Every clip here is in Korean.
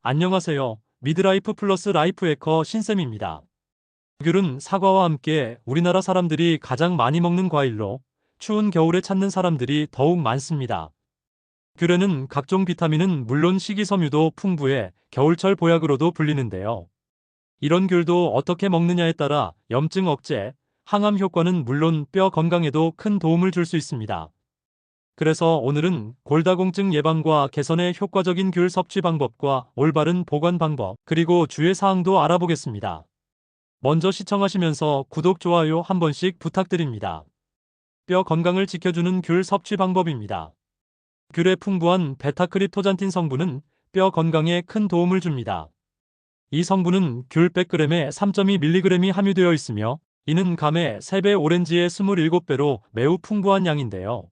안녕하세요. 미드라이프 플러스 라이프 해커 신쌤입니다. 귤은 사과와 함께 우리나라 사람들이 가장 많이 먹는 과일로 추운 겨울에 찾는 사람들이 더욱 많습니다. 귤에는 각종 비타민은 물론 식이섬유도 풍부해 겨울철 보약으로도 불리는데요. 이런 귤도 어떻게 먹느냐에 따라 염증 억제, 항암 효과는 물론 뼈 건강에도 큰 도움을 줄 수 있습니다. 그래서 오늘은 골다공증 예방과 개선에 효과적인 귤 섭취 방법과 올바른 보관 방법, 그리고 주의 사항도 알아보겠습니다. 먼저 시청하시면서 구독, 좋아요 한 번씩 부탁드립니다. 뼈 건강을 지켜주는 귤 섭취 방법입니다. 귤의 풍부한 베타크립토잔틴 성분은 뼈 건강에 큰 도움을 줍니다. 이 성분은 귤 100g에 3.2mg이 함유되어 있으며 이는 감의 3배, 오렌지의 27배로 매우 풍부한 양인데요.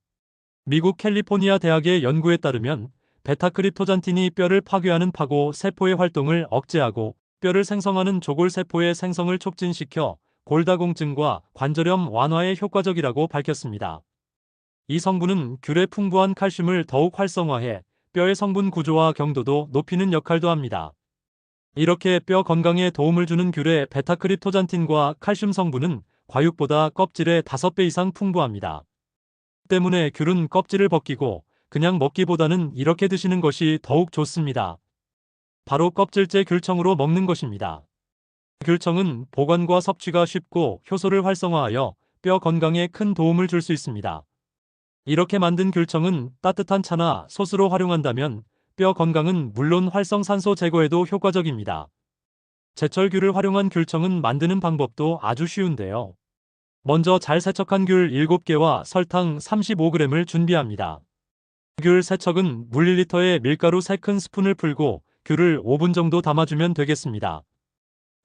미국 캘리포니아 대학의 연구에 따르면 베타크립토잔틴이 뼈를 파괴하는 파고 세포의 활동을 억제하고 뼈를 생성하는 조골세포의 생성을 촉진시켜 골다공증과 관절염 완화에 효과적이라고 밝혔습니다. 이 성분은 귤의 풍부한 칼슘을 더욱 활성화해 뼈의 성분 구조와 경도도 높이는 역할도 합니다. 이렇게 뼈 건강에 도움을 주는 귤의 베타크립토잔틴과 칼슘 성분은 과육보다 껍질의 5배 이상 풍부합니다. 때문에 귤은 껍질을 벗기고 그냥 먹기보다는 이렇게 드시는 것이 더욱 좋습니다. 바로 껍질째 귤청으로 먹는 것입니다. 귤청은 보관과 섭취가 쉽고 효소를 활성화하여 뼈 건강에 큰 도움을 줄 수 있습니다. 이렇게 만든 귤청은 따뜻한 차나 소스로 활용한다면 뼈 건강은 물론 활성산소 제거에도 효과적입니다. 제철 귤을 활용한 귤청은 만드는 방법도 아주 쉬운데요. 먼저 잘 세척한 귤 7개와 설탕 35g을 준비합니다. 귤 세척은 물 1리터에 밀가루 3큰스푼을 풀고 귤을 5분 정도 담아주면 되겠습니다.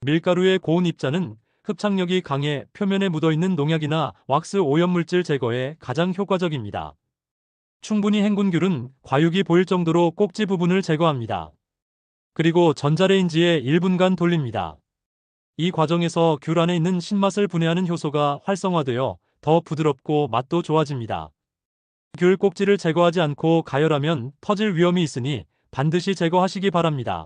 밀가루의 고온 입자는 흡착력이 강해 표면에 묻어있는 농약이나 왁스 오염물질 제거에 가장 효과적입니다. 충분히 헹군 귤은 과육이 보일 정도로 꼭지 부분을 제거합니다. 그리고 전자레인지에 1분간 돌립니다. 이 과정에서 귤 안에 있는 신맛을 분해하는 효소가 활성화되어 더 부드럽고 맛도 좋아집니다. 귤 꼭지를 제거하지 않고 가열하면 터질 위험이 있으니 반드시 제거하시기 바랍니다.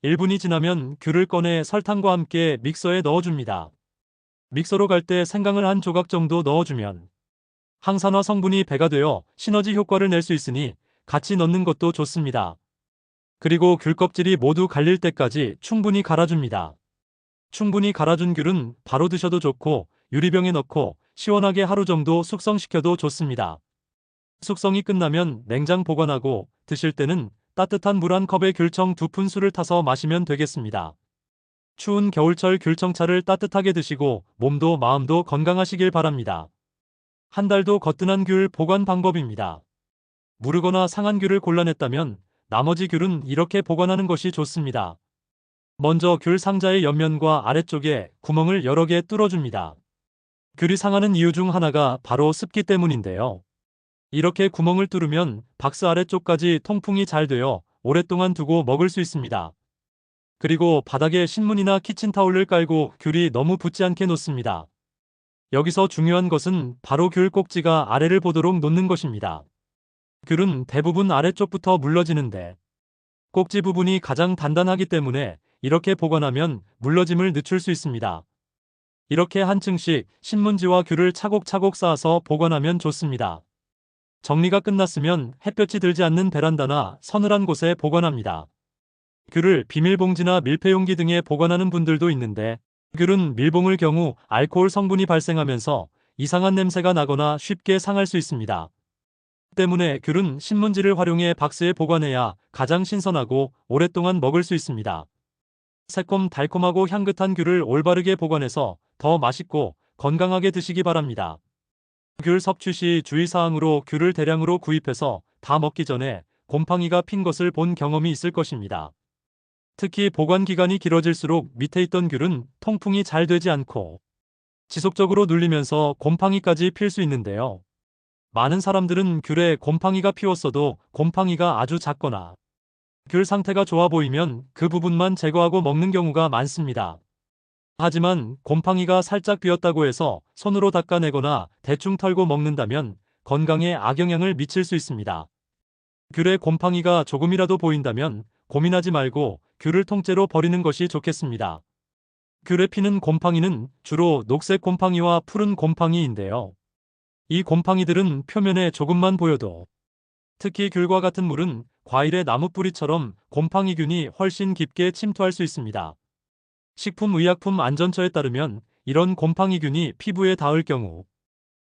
1분이 지나면 귤을 꺼내 설탕과 함께 믹서에 넣어줍니다. 믹서로 갈 때 생강을 한 조각 정도 넣어주면 항산화 성분이 배가 되어 시너지 효과를 낼 수 있으니 같이 넣는 것도 좋습니다. 그리고 귤 껍질이 모두 갈릴 때까지 충분히 갈아줍니다. 충분히 갈아준 귤은 바로 드셔도 좋고 유리병에 넣고 시원하게 하루 정도 숙성시켜도 좋습니다. 숙성이 끝나면 냉장 보관하고 드실 때는 따뜻한 물 한 컵에 귤청 2푼술을 타서 마시면 되겠습니다. 추운 겨울철 귤청차를 따뜻하게 드시고 몸도 마음도 건강하시길 바랍니다. 한 달도 거뜬한 귤 보관 방법입니다. 무르거나 상한 귤을 골라냈다면 나머지 귤은 이렇게 보관하는 것이 좋습니다. 먼저 귤 상자의 옆면과 아래쪽에 구멍을 여러 개 뚫어줍니다. 귤이 상하는 이유 중 하나가 바로 습기 때문인데요. 이렇게 구멍을 뚫으면 박스 아래쪽까지 통풍이 잘 되어 오랫동안 두고 먹을 수 있습니다. 그리고 바닥에 신문이나 키친타올을 깔고 귤이 너무 붙지 않게 놓습니다. 여기서 중요한 것은 바로 귤 꼭지가 아래를 보도록 놓는 것입니다. 귤은 대부분 아래쪽부터 물러지는데 꼭지 부분이 가장 단단하기 때문에 이렇게 보관하면 물러짐을 늦출 수 있습니다. 이렇게 한 층씩 신문지와 귤을 차곡차곡 쌓아서 보관하면 좋습니다. 정리가 끝났으면 햇볕이 들지 않는 베란다나 서늘한 곳에 보관합니다. 귤을 비닐봉지나 밀폐용기 등에 보관하는 분들도 있는데 귤은 밀봉을 경우 알코올 성분이 발생하면서 이상한 냄새가 나거나 쉽게 상할 수 있습니다. 때문에 귤은 신문지를 활용해 박스에 보관해야 가장 신선하고 오랫동안 먹을 수 있습니다. 새콤달콤하고 향긋한 귤을 올바르게 보관해서 더 맛있고 건강하게 드시기 바랍니다. 귤 섭취 시 주의사항으로 귤을 대량으로 구입해서 다 먹기 전에 곰팡이가 핀 것을 본 경험이 있을 것입니다. 특히 보관 기간이 길어질수록 밑에 있던 귤은 통풍이 잘 되지 않고 지속적으로 눌리면서 곰팡이까지 필 수 있는데요. 많은 사람들은 귤에 곰팡이가 피었어도 곰팡이가 아주 작거나 귤 상태가 좋아 보이면 그 부분만 제거하고 먹는 경우가 많습니다. 하지만 곰팡이가 살짝 비었다고 해서 손으로 닦아내거나 대충 털고 먹는다면 건강에 악영향을 미칠 수 있습니다. 귤에 곰팡이가 조금이라도 보인다면 고민하지 말고 귤을 통째로 버리는 것이 좋겠습니다. 귤에 피는 곰팡이는 주로 녹색 곰팡이와 푸른 곰팡이인데요. 이 곰팡이들은 표면에 조금만 보여도, 특히 귤과 같은 물은 과일의 나뭇뿌리처럼 곰팡이균이 훨씬 깊게 침투할 수 있습니다. 식품의약품안전처에 따르면 이런 곰팡이균이 피부에 닿을 경우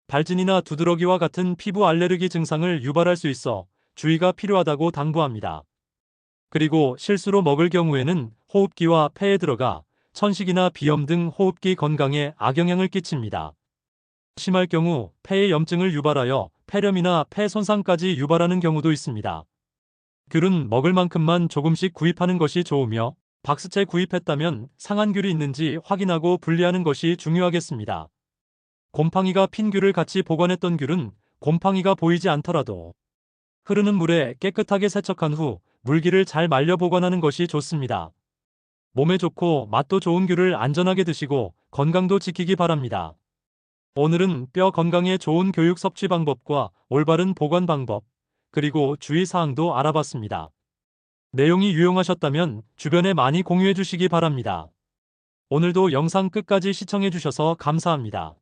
발진이나 두드러기와 같은 피부 알레르기 증상을 유발할 수 있어 주의가 필요하다고 당부합니다. 그리고 실수로 먹을 경우에는 호흡기와 폐에 들어가 천식이나 비염 등 호흡기 건강에 악영향을 끼칩니다. 심할 경우 폐에 염증을 유발하여 폐렴이나 폐 손상까지 유발하는 경우도 있습니다. 귤은 먹을 만큼만 조금씩 구입하는 것이 좋으며, 박스채 구입했다면 상한 귤이 있는지 확인하고 분리하는 것이 중요하겠습니다. 곰팡이가 핀 귤을 같이 보관했던 귤은 곰팡이가 보이지 않더라도 흐르는 물에 깨끗하게 세척한 후 물기를 잘 말려 보관하는 것이 좋습니다. 몸에 좋고 맛도 좋은 귤을 안전하게 드시고 건강도 지키기 바랍니다. 오늘은 뼈 건강에 좋은 교육 섭취 방법과 올바른 보관 방법, 그리고 주의사항도 알아봤습니다. 내용이 유용하셨다면 주변에 많이 공유해 주시기 바랍니다. 오늘도 영상 끝까지 시청해 주셔서 감사합니다.